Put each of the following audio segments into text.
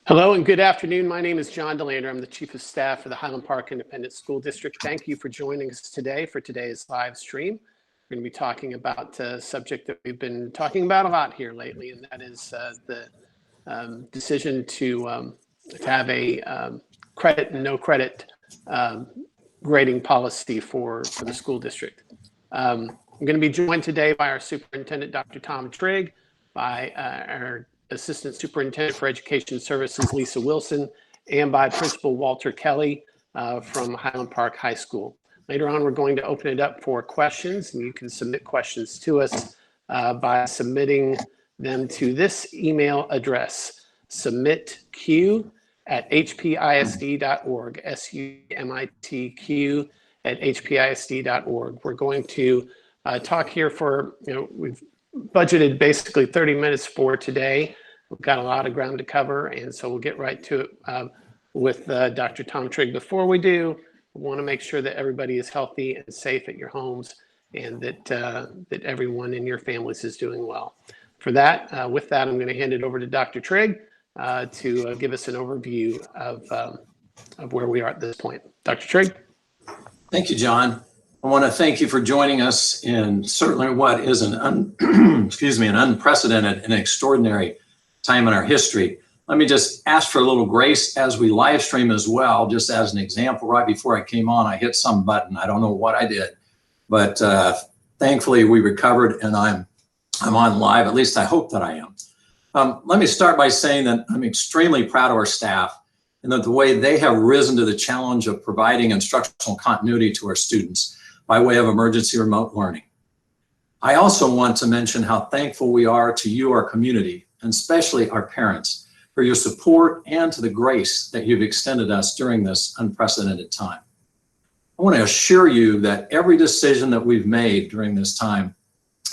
Hello and good afternoon. My name is John DeLander. I'm the Chief of Staff for the Highland Park Independent School District. Thank you for joining us today for today's live stream. We're going to be talking about a subject that we've been talking about a lot here lately, and that is the decision to have a credit and no credit grading policy for the school district. I'm going to be joined today by our superintendent, Dr. Tom Trigg, by our Assistant Superintendent for Education Services, Lisa Wilson, and by Principal Walter Kelly from Highland Park High School. Later on, we're going to open it up for questions, and you can submit questions to us by submitting them to this email address, submitq@hpisd.org, SUMITQ@hpisd.org. We're going to talk here for, we've budgeted basically 30 minutes for today. We've got a lot of ground to cover, and so we'll get right to it with Dr. Tom Trigg. Before we do, we want to make sure that everybody is healthy and safe at your homes, and that everyone in your families is doing well. For that, with that, I'm going to hand it over to Dr. Trigg to give us an overview of where we are at this point. Dr. Trigg. Thank you, John. I want to thank you for joining us in certainly what is an unprecedented and extraordinary time in our history. Let me just ask for a little grace as we live stream as well. Just as an example, right before I came on, I hit some button. I don't know what I did, but thankfully we recovered and I'm on live. At least I hope that I am. Let me start by saying that I'm extremely proud of our staff and that the way they have risen to the challenge of providing instructional continuity to our students by way of emergency remote learning. I also want to mention how thankful we are to you, our community, and especially our parents, for your support and to the grace that you've extended us during this unprecedented time. I want to assure you that every decision that we've made during this time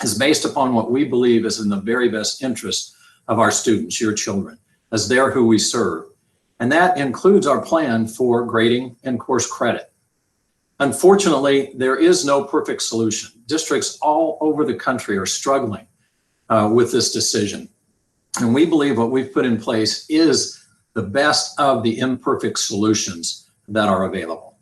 is based upon what we believe is in the very best interest of our students, your children, as they're who we serve. And that includes our plan for grading and course credit. Unfortunately, there is no perfect solution. Districts all over the country are struggling with this decision. And we believe what we've put in place is the best of the imperfect solutions that are available.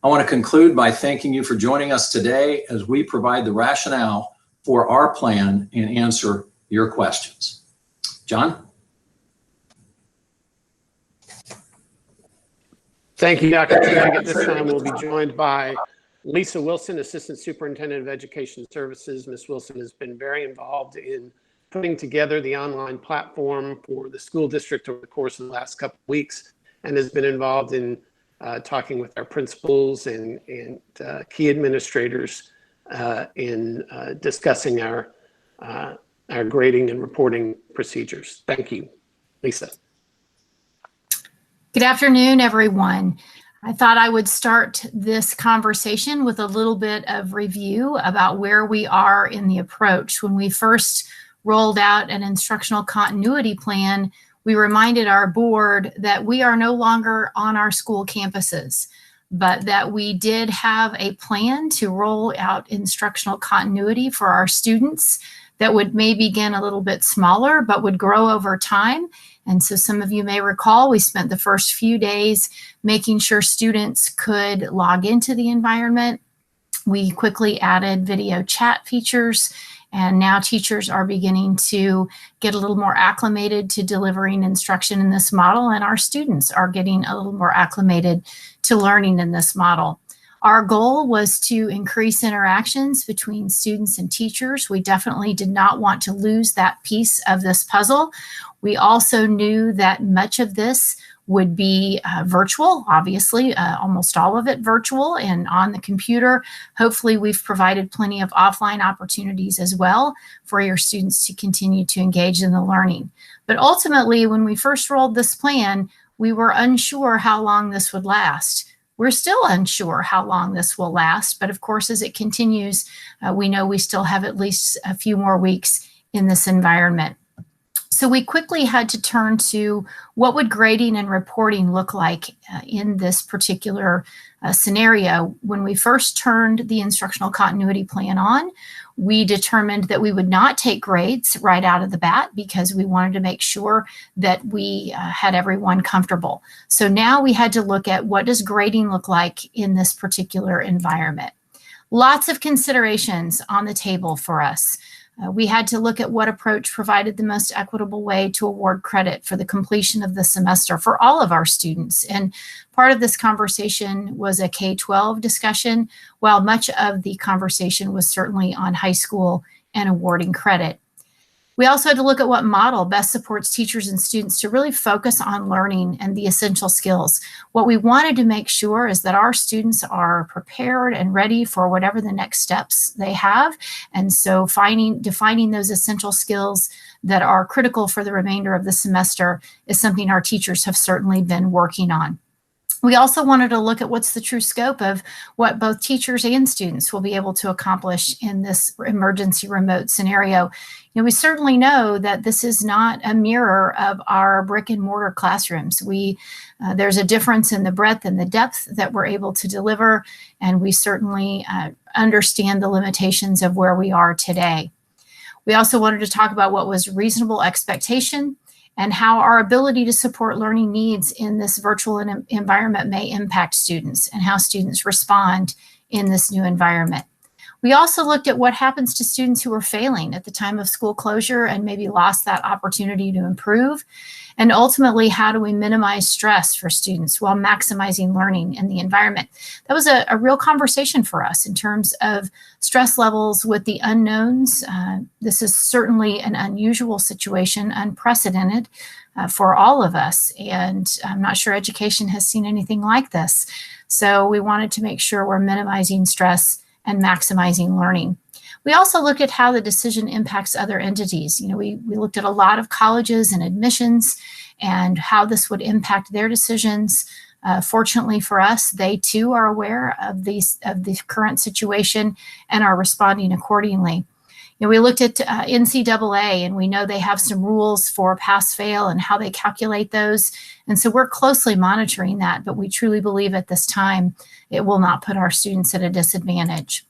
I want to conclude by thanking you for joining us today as we provide the rationale for our plan and answer your questions. John? Thank you, Dr. Trigg. At this time, we'll be joined by Lisa Wilson, Assistant Superintendent of Education Services. Ms. Wilson has been very involved in putting together the online platform for the school district over the course of the last couple of weeks, and has been involved in talking with our principals and key administrators in discussing our grading and reporting procedures. Thank you, Lisa. Good afternoon, everyone. I thought I would start this conversation with a little bit of review about where we are in the approach. When we first rolled out an instructional continuity plan, we reminded our board that we are no longer on our school campuses, but that we did have a plan to roll out instructional continuity for our students that would maybe begin a little bit smaller, but would grow over time. And so some of you may recall, we spent the first few days making sure students could log into the environment. We quickly added video chat features, and now teachers are beginning to get a little more acclimated to delivering instruction in this model, and our students are getting a little more acclimated to learning in this model. Our goal was to increase interactions between students and teachers. We definitely did not want to lose that piece of this puzzle. We also knew that much of this would be virtual, obviously, almost all of it virtual and on the computer. Hopefully, we've provided plenty of offline opportunities as well for your students to continue to engage in the learning. But ultimately, when we first rolled this plan, we were unsure how long this would last. We're still unsure how long this will last, but of course, as it continues, we know we still have at least a few more weeks in this environment. So we quickly had to turn to what would grading and reporting look like in this particular scenario. When we first turned the instructional continuity plan on, we determined that we would not take grades right out of the bat because we wanted to make sure that we had everyone comfortable. So now we had to look at what does grading look like in this particular environment. Lots of considerations on the table for us. We had to look at what approach provided the most equitable way to award credit for the completion of the semester for all of our students. And part of this conversation was a K-12 discussion, while much of the conversation was certainly on high school and awarding credit. We also had to look at what model best supports teachers and students to really focus on learning and the essential skills. What we wanted to make sure is that our students are prepared and ready for whatever the next steps they have. And so defining those essential skills that are critical for the remainder of the semester is something our teachers have certainly been working on. We also wanted to look at what's the true scope of what both teachers and students will be able to accomplish in this emergency remote scenario. We certainly know that this is not a mirror of our brick and mortar classrooms. There's a difference in the breadth and the depth that we're able to deliver, and we certainly understand the limitations of where we are today. We also wanted to talk about what was reasonable expectation and how our ability to support learning needs in this virtual environment may impact students and how students respond in this new environment. We also looked at what happens to students who are failing at the time of school closure and maybe lost that opportunity to improve. And ultimately, how do we minimize stress for students while maximizing learning in the environment? That was a real conversation for us in terms of stress levels with the unknowns. This is certainly an unusual situation, unprecedented for all of us. And I'm not sure education has seen anything like this. So we wanted to make sure we're minimizing stress and maximizing learning. We also looked at how the decision impacts other entities. We looked at a lot of colleges and admissions and how this would impact their decisions. Fortunately for us, they too are aware of the current situation and are responding accordingly. We looked at NCAA, and we know they have some rules for pass-fail and how they calculate those. And so we're closely monitoring that, but we truly believe at this time it will not put our students at a disadvantage.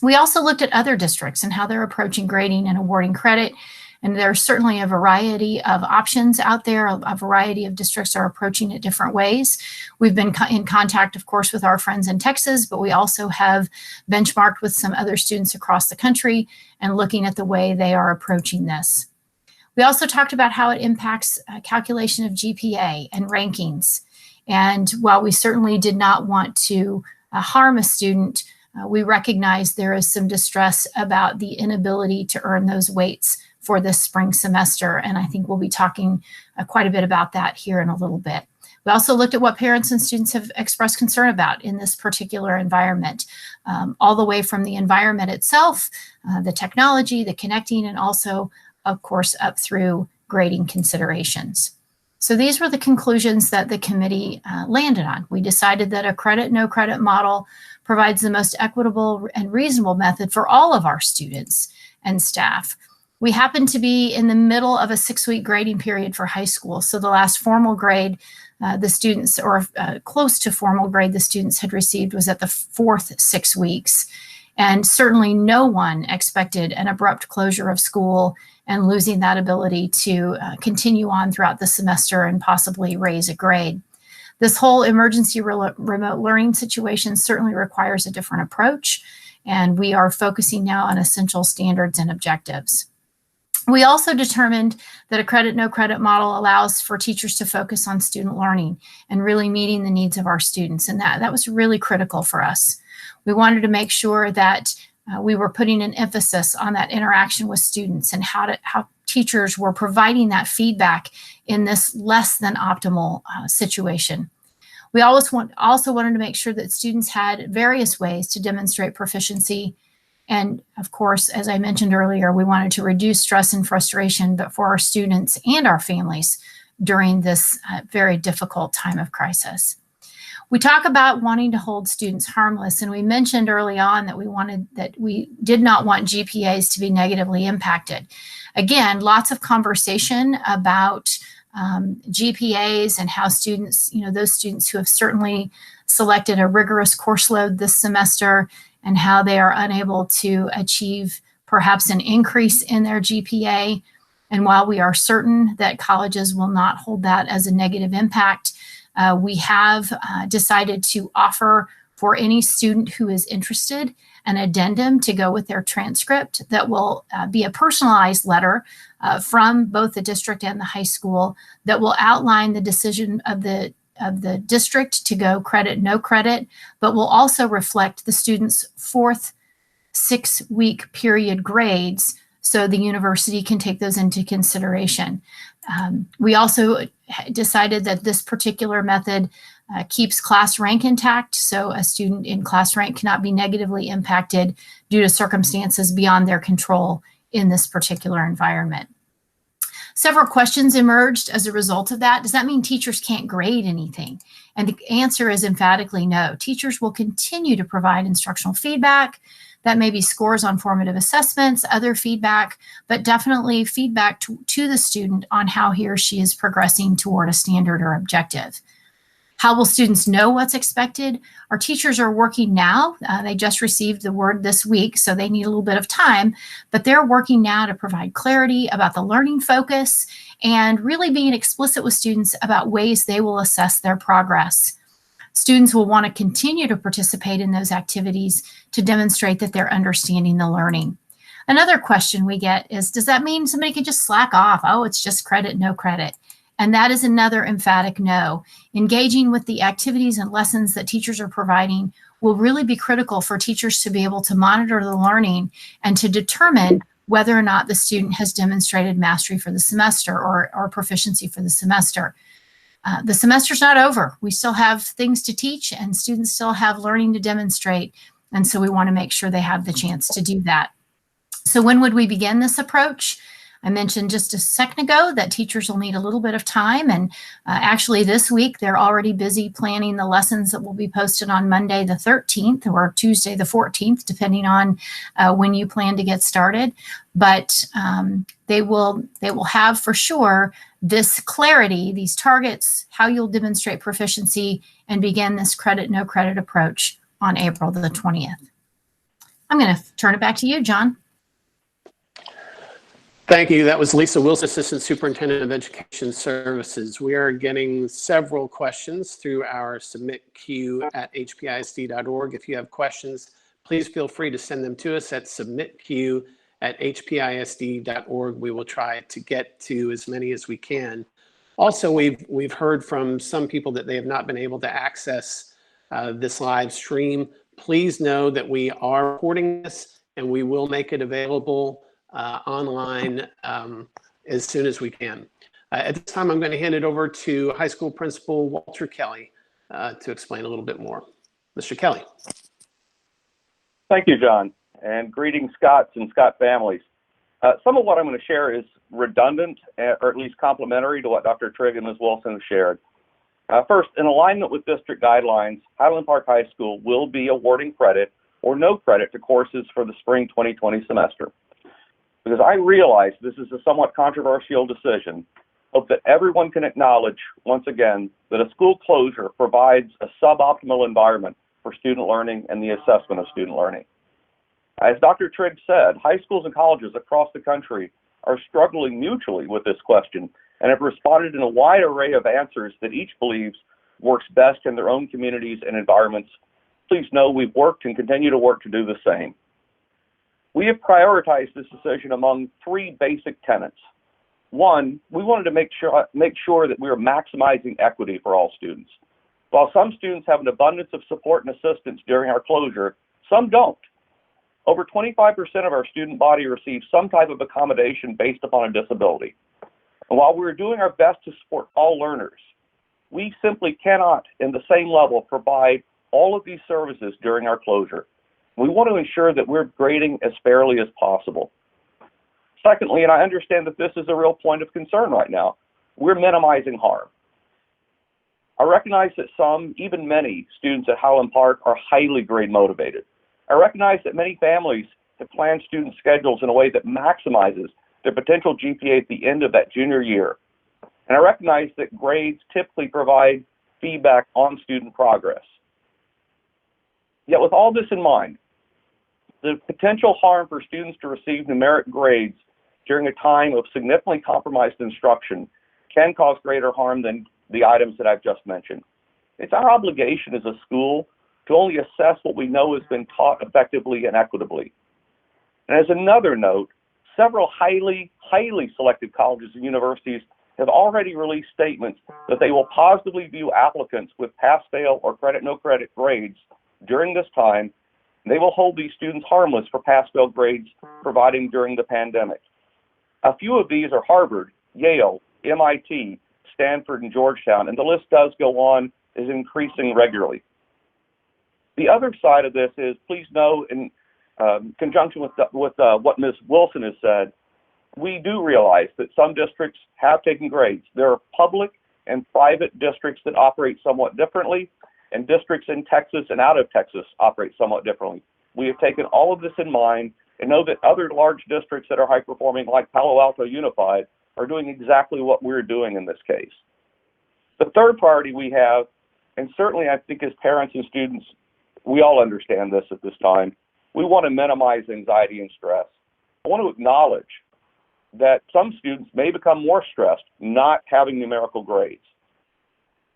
We also looked at other districts and how they're approaching grading and awarding credit. And there's certainly a variety of options out there. A variety of districts are approaching it different ways. We've been in contact, of course, with our friends in Texas, but we also have benchmarked with some other students across the country and looking at the way they are approaching this. We also talked about how it impacts calculation of GPA and rankings. And while we certainly did not want to harm a student, we recognize there is some distress about the inability to earn those weights for this spring semester. And I think we'll be talking quite a bit about that here in a little bit. We also looked at what parents and students have expressed concern about in this particular environment, all the way from the environment itself, the technology, the connecting, and also, of course, up through grading considerations. So these were the conclusions that the committee landed on. We decided that a CreditNo Credit model provides the most equitable and reasonable method for all of our students and staff. We happen to be in the middle of a 6-week grading period for high school. So the last formal grade the students, or close to formal grade the students had received, was at the 4th 6 weeks. And certainly no one expected an abrupt closure of school and losing that ability to continue on throughout the semester and possibly raise a grade. This whole emergency remote learning situation certainly requires a different approach, and we are focusing now on essential standards and objectives. We also determined that a CreditNo Credit model allows for teachers to focus on student learning and really meeting the needs of our students, and that was really critical for us. We wanted to make sure that we were putting an emphasis on that interaction with students and how teachers were providing that feedback in this less than optimal situation. We also wanted to make sure that students had various ways to demonstrate proficiency. And of course, as I mentioned earlier, we wanted to reduce stress and frustration, but for our students and our families during this very difficult time of crisis. We talk about wanting to hold students harmless, and we mentioned early on that we did not want GPAs to be negatively impacted. Again, lots of conversation about GPAs and how students, those students who have certainly selected a rigorous course load this semester and how they are unable to achieve perhaps an increase in their GPA. And while we are certain that colleges will not hold that as a negative impact, we have decided to offer for any student who is interested an addendum to go with their transcript that will be a personalized letter from both the district and the high school that will outline the decision of the district to go credit, no credit, but will also reflect the student's fourth 6-week period grades so the university can take those into consideration. We also decided that this particular method keeps class rank intact, so a student in class rank cannot be negatively impacted due to circumstances beyond their control in this particular environment. Several questions emerged as a result of that. Does that mean teachers can't grade anything? And the answer is emphatically no. Teachers will continue to provide instructional feedback. That may be scores on formative assessments, other feedback, but definitely feedback to the student on how he or she is progressing toward a standard or objective. How will students know what's expected? Our teachers are working now. They just received the word this week, so they need a little bit of time, but they're working now to provide clarity about the learning focus and really being explicit with students about ways they will assess their progress. Students will want to continue to participate in those activities to demonstrate that they're understanding the learning. Another question we get is, does that mean somebody can just slack off? Oh, it's just credit, no credit. And that is another emphatic no. Engaging with the activities and lessons that teachers are providing will really be critical for teachers to be able to monitor the learning and to determine whether or not the student has demonstrated mastery for the semester or proficiency for the semester. The semester's not over. We still have things to teach and students still have learning to demonstrate. And so we want to make sure they have the chance to do that. So when would we begin this approach? I mentioned just a second ago that teachers will need a little bit of time, and actually this week they're already busy planning the lessons that will be posted on Monday the 13th or Tuesday the 14th, depending on when you plan to get started. But they will have for sure this clarity, these targets, how you'll demonstrate proficiency, and begin this credit, no credit approach on April the 20th. I'm going to turn it back to you, John. Thank you. That was Lisa Wilson, Assistant Superintendent of Education Services. We are getting several questions through our submit queue at hpisd.org. If you have questions, please feel free to send them to us at submitqueue@hpisd.org. We will try to get to as many as we can. Also, we've heard from some people that they have not been able to access this live stream. Please know that we are recording this and we will make it available online as soon as we can. At this time, I'm going to hand it over to High School Principal Walter Kelly to explain a little bit more. Mr. Kelly. Thank you, John, and greetings, Scots and Scott families. Some of what I'm going to share is redundant, or at least complementary to what Dr. Trigg and Ms. Wilson have shared. First, in alignment with district guidelines, Highland Park High School will be awarding credit or no credit to courses for the spring 2020 semester. Because I realize this is a somewhat controversial decision, hope that everyone can acknowledge, once again, that a school closure provides a suboptimal environment for student learning and the assessment of student learning. As Dr. Trigg said, high schools and colleges across the country are struggling mutually with this question and have responded in a wide array of answers that each believes works best in their own communities and environments. Please know we've worked and continue to work to do the same. We have prioritized this decision among three basic tenets. One, we wanted to make sure that we are maximizing equity for all students. While some students have an abundance of support and assistance during our closure, some don't. Over 25% of our student body receives some type of accommodation based upon a disability. And while we're doing our best to support all learners, we simply cannot, in the same level, provide all of these services during our closure. We want to ensure that we're grading as fairly as possible. Secondly, and I understand that this is a real point of concern right now, we're minimizing harm. I recognize that some, even many, students at Highland Park are highly grade motivated. I recognize that many families have planned student schedules in a way that maximizes their potential GPA at the end of that junior year. And I recognize that grades typically provide feedback on student progress. Yet with all this in mind, the potential harm for students to receive numeric grades during a time of significantly compromised instruction can cause greater harm than the items that I've just mentioned. It's our obligation as a school to only assess what we know has been taught effectively and equitably. And as another note, several highly selected colleges and universities have already released statements that they will positively view applicants with pass-fail or CreditNo Credit grades during this time. And they will hold these students harmless for pass-fail grades provided during the pandemic. A few of these are Harvard, Yale, MIT, Stanford, and Georgetown, and the list does go on, is increasing regularly. The other side of this is, please know, in conjunction with what Ms. Wilson has said, we do realize that some districts have taken grades. There are public and private districts that operate somewhat differently, and districts in Texas and out of Texas operate somewhat differently. We have taken all of this in mind and know that other large districts that are high performing, like Palo Alto Unified, are doing exactly what we're doing in this case. The third priority we have, and certainly I think as parents and students, we all understand this at this time, we want to minimize anxiety and stress. I want to acknowledge that some students may become more stressed not having numerical grades.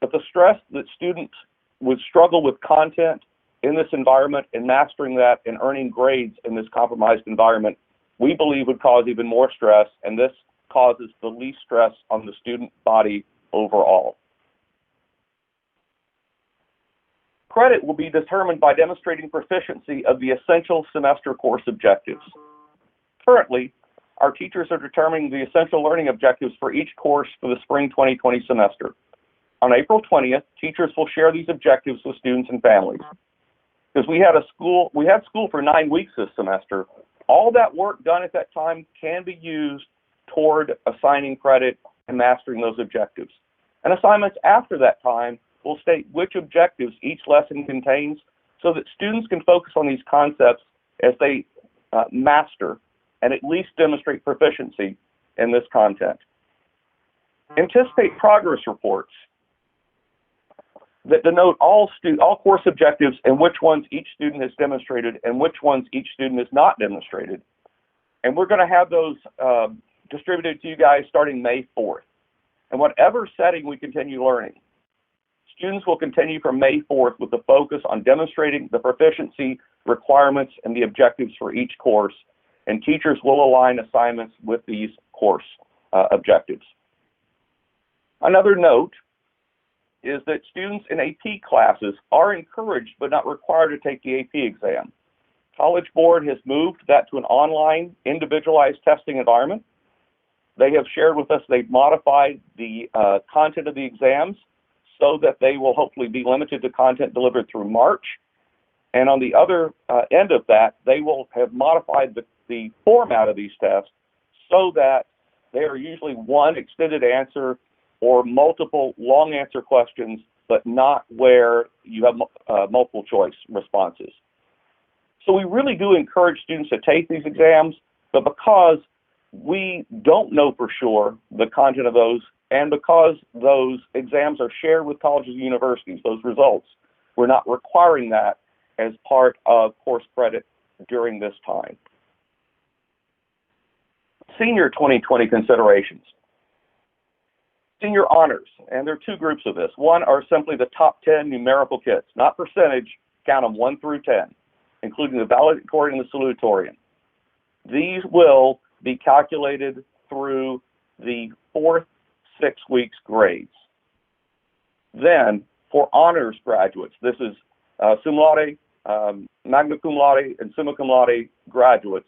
But the stress that students would struggle with content in this environment and mastering that and earning grades in this compromised environment, we believe would cause even more stress, and this causes the least stress on the student body overall. Credit will be determined by demonstrating proficiency of the essential semester course objectives. Currently, our teachers are determining the essential learning objectives for each course for the spring 2020 semester. On April 20th, teachers will share these objectives with students and families. Because we had school for 9 weeks this semester, all that work done at that time can be used toward assigning credit and mastering those objectives. And assignments after that time will state which objectives each lesson contains so that students can focus on these concepts as they master and at least demonstrate proficiency in this content. Anticipate progress reports that denote all course objectives and which ones each student has demonstrated and which ones each student has not demonstrated. And we're going to have those distributed to you guys starting May 4th. And whatever setting we continue learning, students will continue from May 4th with the focus on demonstrating the proficiency requirements and the objectives for each course, and teachers will align assignments with these course objectives. Another note is that students in AP classes are encouraged but not required to take the AP exam. College Board has moved that to an online, individualized testing environment. They have shared with us they've modified the content of the exams so that they will hopefully be limited to content delivered through March. And on the other end of that, they will have modified the format of these tests so that they are usually one extended answer or multiple long answer questions, but not where you have multiple choice responses. So we really do encourage students to take these exams, but because we don't know for sure the content of those, and because those exams are shared with colleges and universities, those results, we're not requiring that as part of course credit during this time. Senior 2020 considerations. Senior honors, and there are two groups of this. One are simply the top 10 numerical kits, not percentage, count them 1 through 10, including the valedictorian and the salutatorian. These will be calculated through the 4th 6 weeks grades. Then, for honors graduates, this is cum laude, magna cum laude, and summa cum laude graduates,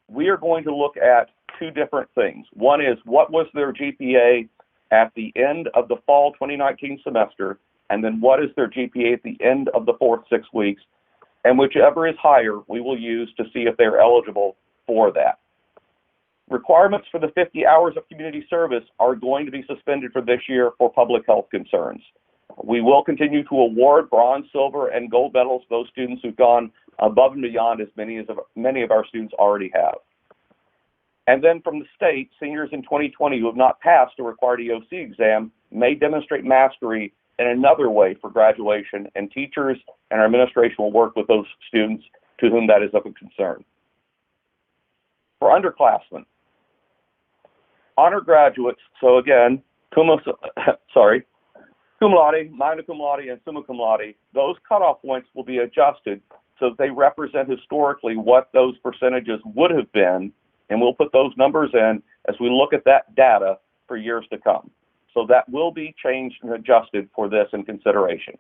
we are going to look at two different things. One is what was their GPA at the end of the fall 2019 semester, and then what is their GPA at the end of the 4th 6 weeks, and whichever is higher, we will use to see if they're eligible for that. Requirements for the 50 hours of community service are going to be suspended for this year for public health concerns. We will continue to award bronze, silver, and gold medals to those students who've gone above and beyond, as many of our students already have. And then from the state, seniors in 2020 who have not passed a required EOC exam may demonstrate mastery in another way for graduation, and teachers and our administration will work with those students to whom that is of a concern. For underclassmen, honor graduates, so again, cum laude, magna cum laude, and summa cum laude, those cutoff points will be adjusted so that they represent historically what those percentages would have been, and we'll put those numbers in as we look at that data for years to come. So that will be changed and adjusted for this in consideration.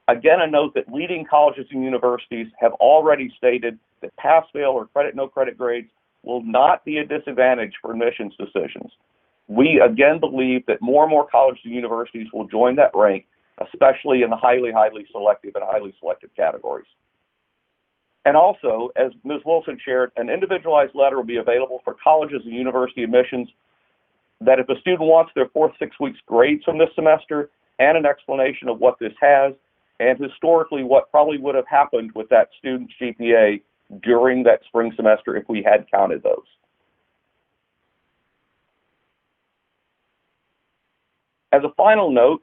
Again, a note that leading colleges and universities have already stated that pass-fail or CreditNo Credit grades will not be a disadvantage for admissions decisions. We again believe that more and more colleges and universities will join that rank, especially in the highly selective and highly selective categories. And also, as Ms. Wilson shared, an individualized letter will be available for colleges and university admissions that if a student wants their 4th 6 weeks grades from this semester and an explanation of what this has, and historically what probably would have happened with that student's GPA during that spring semester if we had counted those. As a final note,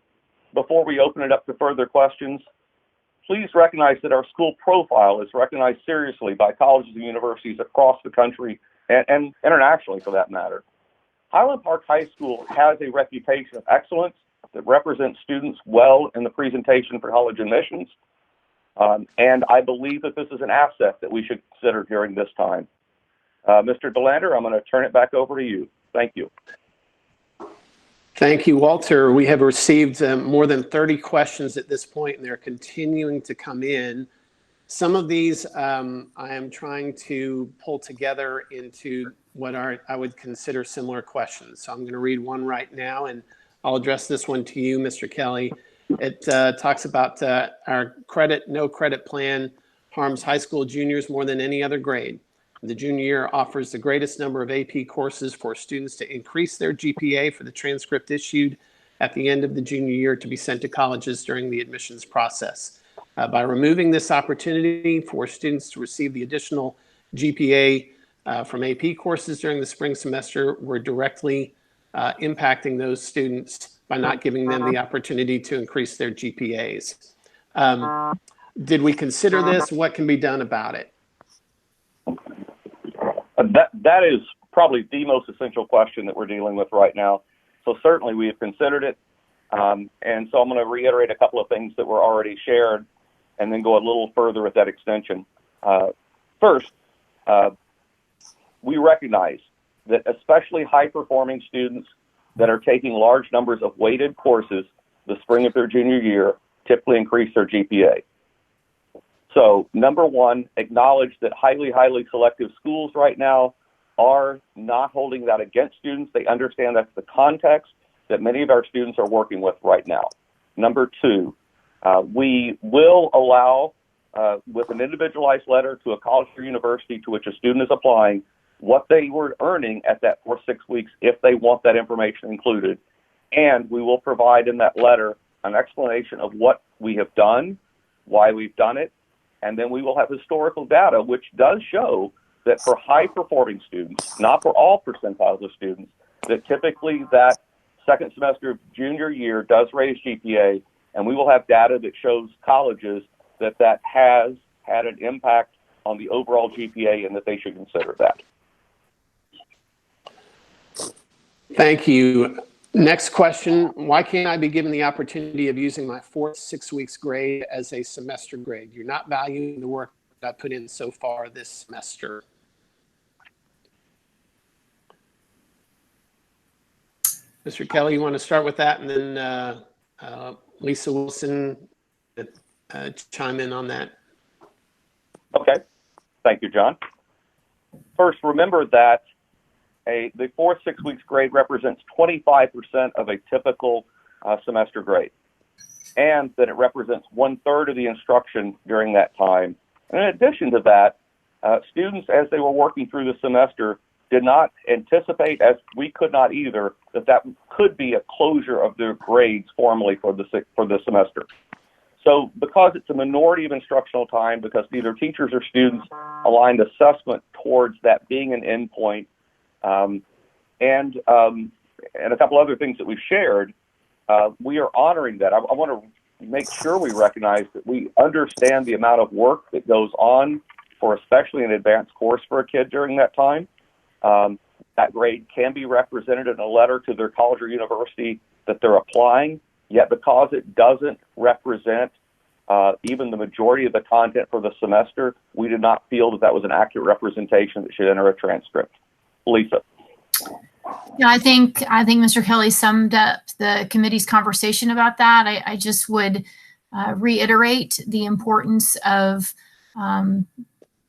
before we open it up to further questions, please recognize that our school profile is recognized seriously by colleges and universities across the country and internationally for that matter. Highland Park High School has a reputation of excellence that represents students well in the presentation for college admissions. And I believe that this is an asset that we should consider during this time. Mr. DeLander, I'm going to turn it back over to you. Thank you. Thank you, Walter. We have received more than 30 questions at this point, and they're continuing to come in. Some of these I am trying to pull together into what I would consider similar questions. So I'm going to read one right now, and I'll address this one to you, Mr. Kelly. It talks about our CreditNo Credit plan harms high school juniors more than any other grade. The junior year offers the greatest number of AP courses for students to increase their GPA for the transcript issued at the end of the junior year to be sent to colleges during the admissions process. By removing this opportunity for students to receive the additional GPA from AP courses during the spring semester, we're directly impacting those students by not giving them the opportunity to increase their GPAs. Did we consider this? What can be done about it? That is probably the most essential question that we're dealing with right now. So certainly we have considered it. And so I'm going to reiterate a couple of things that were already shared and then go a little further with that extension. First, we recognize that especially high-performing students that are taking large numbers of weighted courses the spring of their junior year typically increase their GPA. So number one, acknowledge that highly selective schools right now are not holding that against students. They understand that's the context that many of our students are working with right now. Number two, we will allow, with an individualized letter to a college or university to which a student is applying, what they were earning at that 4 6 weeks if they want that information included. And we will provide in that letter an explanation of what we have done, why we've done it, and then we will have historical data which does show that for high-performing students, not for all percentiles of students, that typically that second semester of junior year does raise GPA, and we will have data that shows colleges that that has had an impact on the overall GPA and that they should consider that. Thank you. Next question, why can't I be given the opportunity of using my 4th 6 weeks grade as a semester grade? You're not valuing the work that I put in so far this semester. Mr. Kelly, you want to start with that, and then Lisa Wilson chime in on that. Okay, thank you, John. First, remember that the 4th 6 weeks grade represents 25% of a typical semester grade, and that it represents 1/3 of the instruction during that time. And in addition to that, students, as they were working through the semester, did not anticipate, as we could not either, that could be a closure of their grades formally for the semester. So because it's a minority of instructional time, because neither teachers or students aligned assessment towards that being an endpoint, and a couple other things that we've shared, we are honoring that. I want to make sure we recognize that we understand the amount of work that goes on for especially an advanced course for a kid during that time. That grade can be represented in a letter to their college or university that they're applying, yet because it doesn't represent even the majority of the content for the semester, we did not feel that that was an accurate representation that should enter a transcript. Lisa. Yeah, I think Mr. Kelly summed up the committee's conversation about that. I just would reiterate the importance of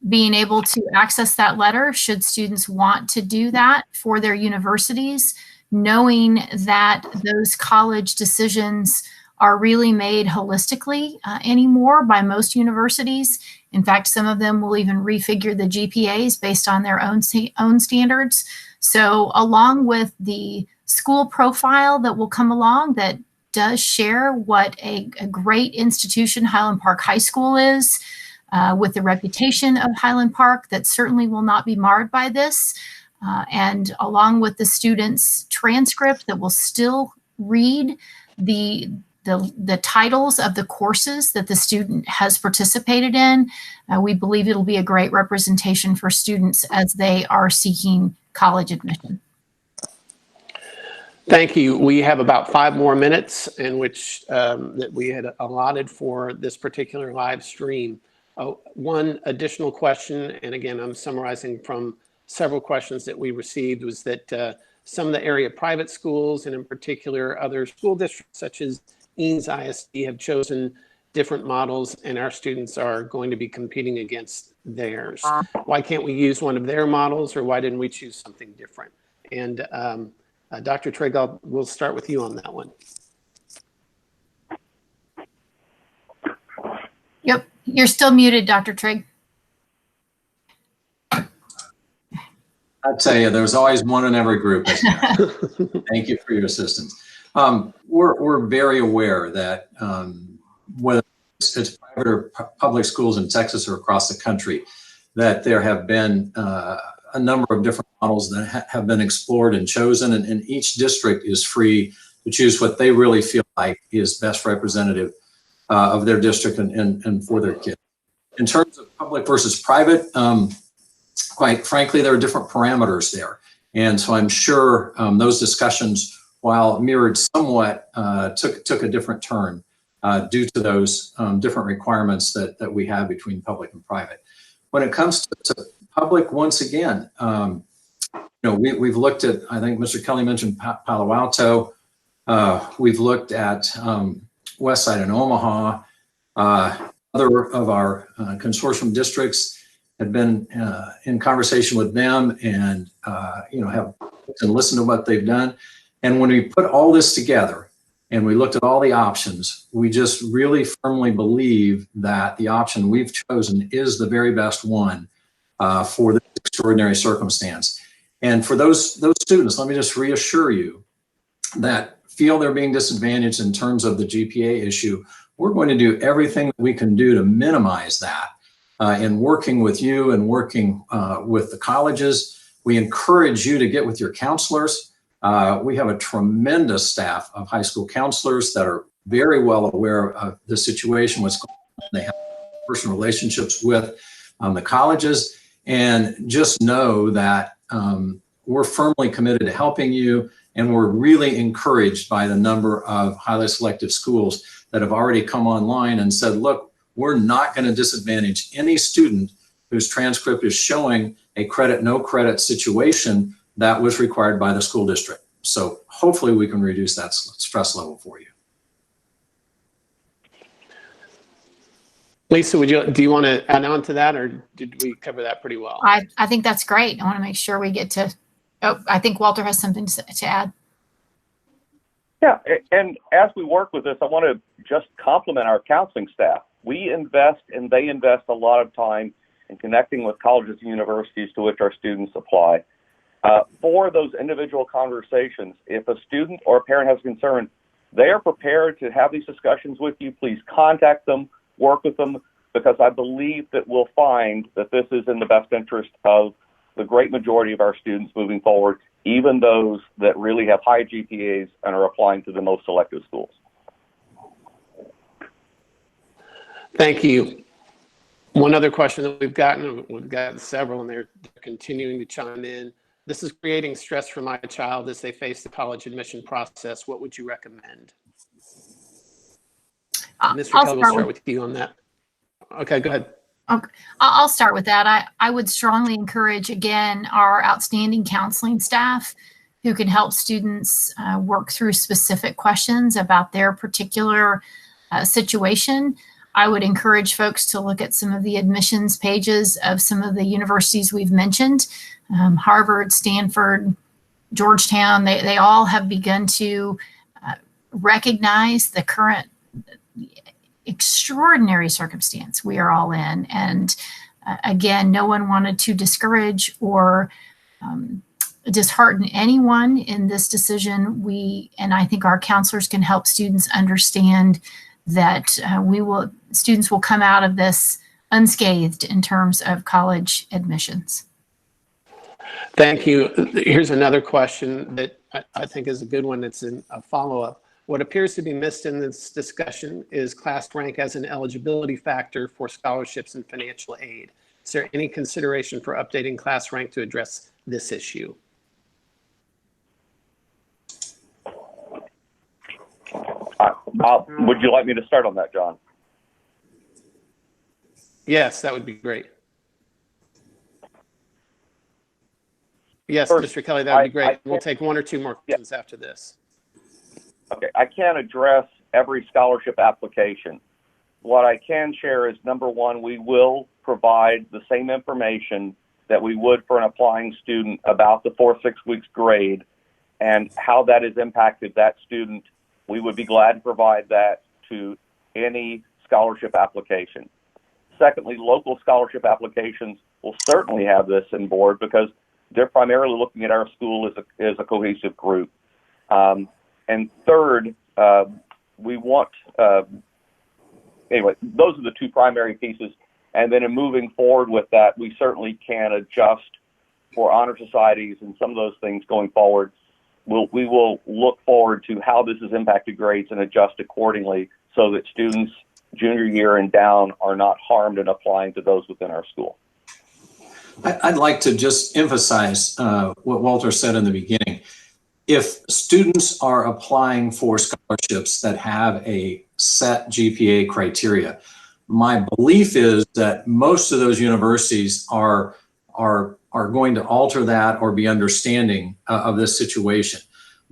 being able to access that letter should students want to do that for their universities, knowing that those college decisions are really made holistically anymore by most universities. In fact, some of them will even refigure the GPAs based on their own standards. So along with the school profile that will come along that does share what a great institution Highland Park High School is, with the reputation of Highland Park that certainly will not be marred by this, and along with the student's transcript that will still read the titles of the courses that the student has participated in, we believe it'll be a great representation for students as they are seeking college admission. Thank you. We have about 5 more minutes in which that we had allotted for this particular live stream. One additional question, and again, I'm summarizing from several questions that we received, was that some of the area private schools, and in particular other school districts such as Eanes ISD, have chosen different models, and our students are going to be competing against theirs. Why can't we use one of their models, or why didn't we choose something different? And Dr. Trigg, we'll start with you on that one. Yep, you're still muted, Dr. Trigg. I tell you, there's always one in every group. Thank you for your assistance. We're very aware that whether it's private or public schools in Texas or across the country, that there have been a number of different models that have been explored and chosen, and each district is free to choose what they really feel like is best representative of their district and for their kids. In terms of public versus private, quite frankly, there are different parameters there. And so I'm sure those discussions, while mirrored somewhat, took a different turn due to those different requirements that we have between public and private. When it comes to public, once again, we've looked at, I think Mr. Kelly mentioned Palo Alto. We've looked at Westside and Omaha. Other of our consortium districts have been in conversation with them and have listened to what they've done. And when we put all this together and we looked at all the options, we just really firmly believe that the option we've chosen is the very best one for this extraordinary circumstance. And for those students, let me just reassure you that feel they're being disadvantaged in terms of the GPA issue. We're going to do everything that we can do to minimize that in working with you and working with the colleges. We encourage you to get with your counselors. We have a tremendous staff of high school counselors that are very well aware of the situation, what's going on. They have personal relationships with the colleges, and just know that we're firmly committed to helping you, and we're really encouraged by the number of highly selective schools that have already come online and said, look, we're not going to disadvantage any student whose transcript is showing a credit, no credit situation that was required by the school district. So hopefully we can reduce that stress level for you. Lisa, do you want to add on to that, or did we cover that pretty well? I think that's great. I want to make sure we get to, I think Walter has something to add. Yeah, and as we work with this, I want to just compliment our counseling staff. We invest and they invest a lot of time in connecting with colleges and universities to which our students apply. For those individual conversations, if a student or a parent has concern, they are prepared to have these discussions with you. Please contact them, work with them, because I believe that we'll find that this is in the best interest of the great majority of our students moving forward, even those that really have high GPAs and are applying to the most selective schools. Thank you. One other question that we've gotten several, and they're continuing to chime in. This is creating stress for my child as they face the college admission process. What would you recommend? Mr. Kelly, we'll start with you on that. Okay, go ahead. Okay. I'll start with that. I would strongly encourage, again, our outstanding counseling staff who can help students work through specific questions about their particular situation. I would encourage folks to look at some of the admissions pages of some of the universities we've mentioned. Harvard, Stanford, Georgetown, they all have begun to recognize the current extraordinary circumstance we are all in. And again, no one wanted to discourage or dishearten anyone in this decision. And I think our counselors can help students understand that students will come out of this unscathed in terms of college admissions. Thank you. Here's another question that I think is a good one. It's a follow-up. What appears to be missed in this discussion is class rank as an eligibility factor for scholarships and financial aid. Is there any consideration for updating class rank to address this issue? Would you like me to start on that, John? Yes, that would be great. Yes, First, Mr. Kelly, that would be great. We'll take one or two more questions after this. Okay, I can't address every scholarship application. What I can share is, number one, we will provide the same information that we would for an applying student about the 4-6 weeks grade and how that has impacted that student. We would be glad to provide that to any scholarship application. Secondly, local scholarship applications will certainly have this in board because they're primarily looking at our school as a cohesive group. And third, we want, anyway, those are the two primary pieces. And then in moving forward with that, we certainly can adjust for honor societies and some of those things going forward. We will look forward to how this has impacted grades and adjust accordingly so that students junior year and down are not harmed in applying to those within our school. I'd like to just emphasize what Walter said in the beginning. If students are applying for scholarships that have a set GPA criteria, my belief is that most of those universities are going to alter that or be understanding of this situation.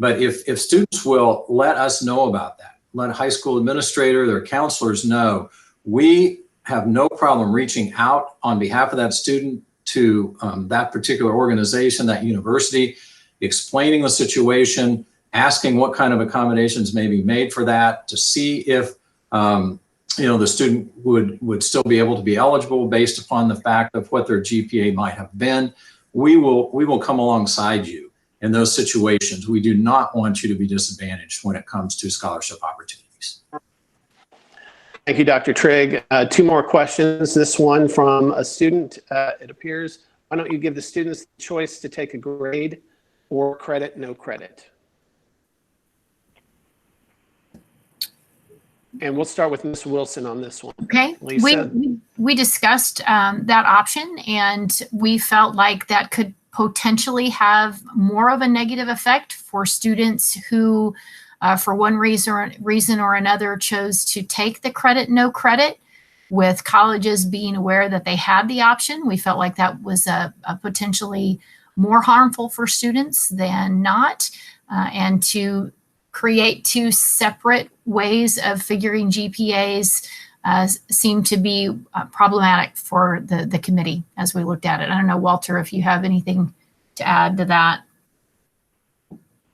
But if students will let us know about that, let a high school administrator, their counselors know, we have no problem reaching out on behalf of that student to that particular organization, that university, explaining the situation, asking what kind of accommodations may be made for that to see if the student would still be able to be eligible based upon the fact of what their GPA might have been. We will come alongside you in those situations. We do not want you to be disadvantaged when it comes to scholarship opportunities. Thank you, Dr. Trigg. Two more questions. This one from a student, it appears. Why don't you give the students the choice to take a grade or credit, no credit? And we'll start with Ms. Wilson on this one. Okay, Lisa? we discussed that option, and we felt like that could potentially have more of a negative effect for students who, for one reason or another, chose to take the credit, no credit. With colleges being aware that they had the option, we felt like that was a potentially more harmful for students than not, and to create two separate ways of figuring GPAs seemed to be problematic for the committee as we looked at it. I don't know, Walter, if you have anything to add to that.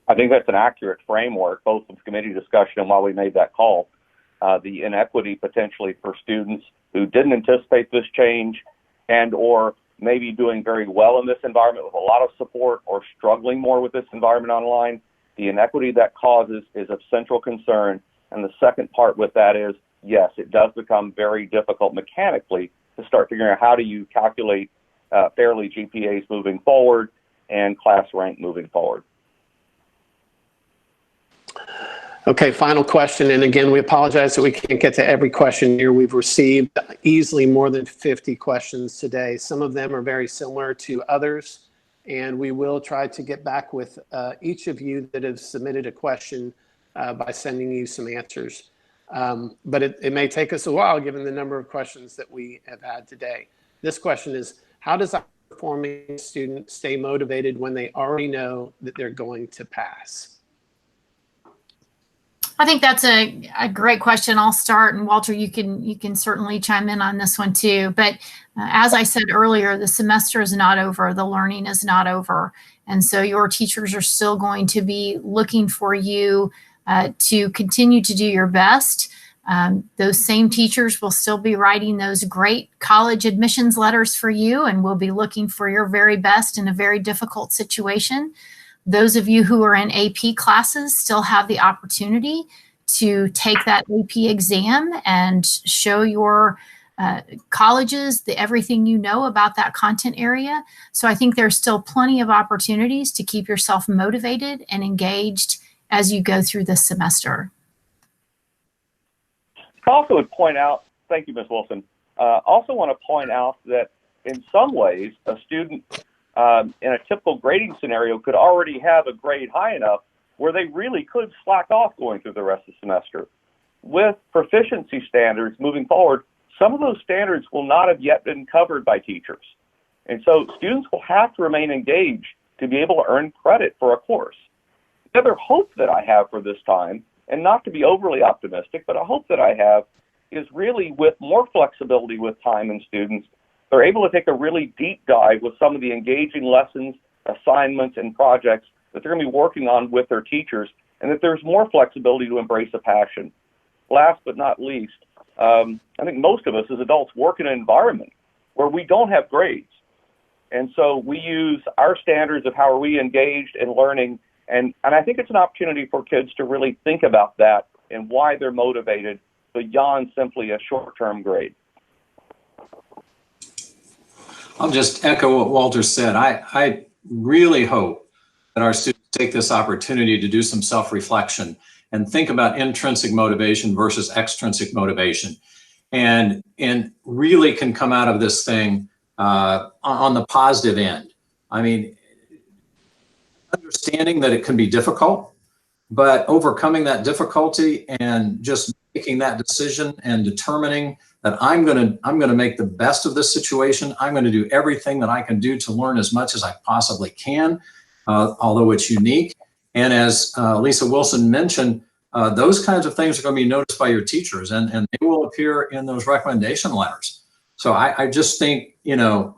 I think that's an accurate framework, both of committee discussion and while we made that call. The inequity potentially for students who didn't anticipate this change and or may be doing very well in this environment with a lot of support or struggling more with this environment online. The inequity that causes is of central concern. And the second part with that is, yes, it does become very difficult mechanically to start figuring out how do you calculate fairly GPAs moving forward and class rank moving forward. Okay, final question. And again, we apologize that we can't get to every question here. We've received easily more than 50 questions today. Some of them are very similar to others, and we will try to get back with each of you that have submitted a question by sending you some answers. But it may take us a while given the number of questions that we have had today. This question is, how does a performing student stay motivated when they already know that they're going to pass? I think that's a great question. I'll start, and Walter, you can certainly chime in on this one too. But as I said earlier, the semester is not over. The learning is not over. And so your teachers are still going to be looking for you to continue to do your best. Those same teachers will still be writing those great college admissions letters for you, and will be looking for your very best in a very difficult situation. Those of you who are in AP classes still have the opportunity to take that AP exam and show your colleges everything you know about that content area. So I think there's still plenty of opportunities to keep yourself motivated and engaged as you go through this semester. I also would point out, thank you, Ms. Wilson. Also want to point out that in some ways, a student in a typical grading scenario could already have a grade high enough where they really could slack off going through the rest of the semester. With proficiency standards moving forward, some of those standards will not have yet been covered by teachers. And so students will have to remain engaged to be able to earn credit for a course. The other hope that I have for this time, and not to be overly optimistic, but a hope that I have is really with more flexibility with time and students, they're able to take a really deep dive with some of the engaging lessons, assignments, and projects that they're going to be working on with their teachers, and that there's more flexibility to embrace a passion. Last but not least, I think most of us as adults work in an environment where we don't have grades. And so we use our standards of how are we engaged in learning, and I think it's an opportunity for kids to really think about that and why they're motivated beyond simply a short-term grade. I'll just echo what Walter said. I really hope that our students take this opportunity to do some self-reflection and think about intrinsic motivation versus extrinsic motivation, and really can come out of this thing on the positive end. I mean, understanding that it can be difficult, but overcoming that difficulty and just making that decision and determining that I'm gonna make the best of this situation. I'm gonna do everything that I can do to learn as much as I possibly can, although it's unique. And as Lisa Wilson mentioned, those kinds of things are going to be noticed by your teachers, and they will appear in those recommendation letters. So I just think,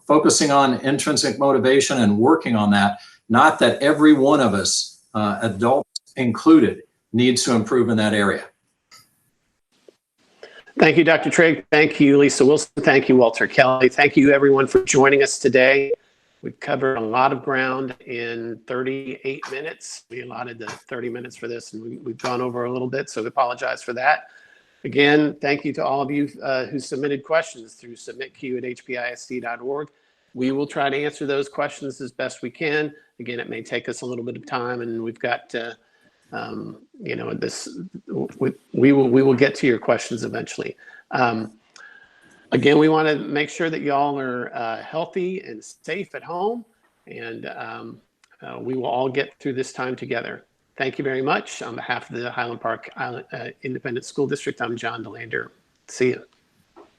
focusing on intrinsic motivation and working on that, not that every one of us, adults included, needs to improve in that area. Thank you, Dr. Trigg. Thank you, Lisa Wilson. Thank you, Walter Kelly. Thank you, everyone, for joining us today. We've covered a lot of ground in 38 minutes. We allotted the 30 minutes for this, and we've gone over a little bit, so we apologize for that. Again, thank you to all of you who submitted questions through submitq@hpisd.org. We will try to answer those questions as best we can. Again, it may take us a little bit of time, and we've got we will get to your questions eventually. Again, we want to make sure that y'all are healthy and safe at home, and we will all get through this time together. Thank you very much. On behalf of the Highland Park Independent School District, I'm John DeLander. See you.